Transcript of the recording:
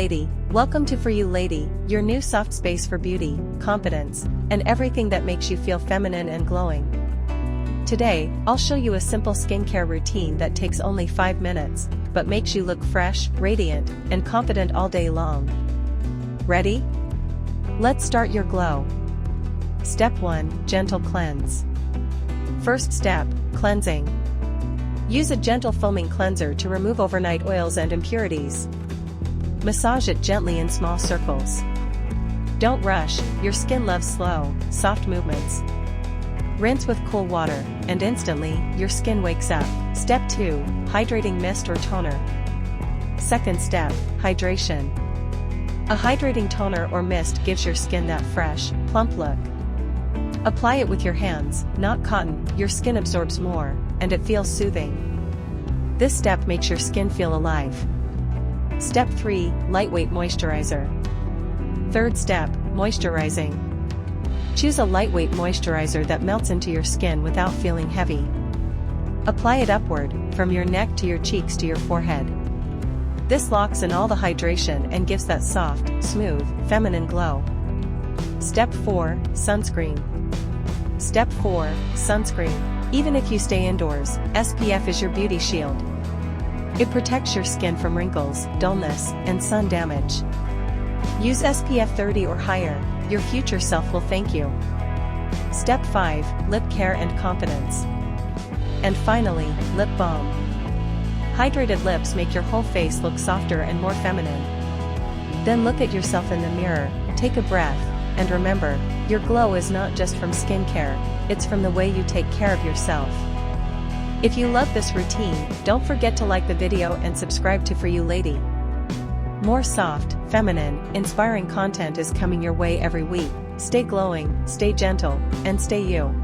lady, welcome to For You Lady, your new soft space for beauty, confidence, and everything that makes you feel feminine and glowing. Today, I'll show you a simple skincare routine that takes only 5 minutes, but makes you look fresh, radiant, and confident all day long. Ready? Let's start your glow. Step 1, Gentle Cleanse. First step, cleansing. Use a gentle foaming cleanser to remove overnight oils and impurities. Massage it gently in small circles. Don't rush, your skin loves slow, soft movements. Rinse with cool water, and instantly, your skin wakes up. Step 2, Hydrating Mist or Toner. Second step, hydration. A hydrating toner or mist gives your skin that fresh, plump look. Apply it with your hands, not cotton, your skin absorbs more, and it feels soothing. This step makes your skin feel alive. Step 3, Lightweight Moisturizer. Third step, moisturizing. Choose a lightweight moisturizer that melts into your skin without feeling heavy. Apply it upward, from your neck to your cheeks to your forehead. This locks in all the hydration and gives that soft, smooth, feminine glow. Step 4, Sunscreen. Step 4, Sunscreen. Even if you stay indoors, SPF is your beauty shield. It protects your skin from wrinkles, dullness, and sun damage. Use SPF 30 or higher, your future self will thank you. Step 5, Lip Care and Confidence. And finally, Lip Balm. Hydrated lips make your whole face look softer and more feminine. Then look at yourself in the mirror, take a breath, and remember, your glow is not just from skincare, it's from the way you take care of yourself. If you love this routine, don't forget to like the video and subscribe to For You Lady. More soft, feminine, inspiring content is coming your way every week. Stay glowing, stay gentle, and stay you.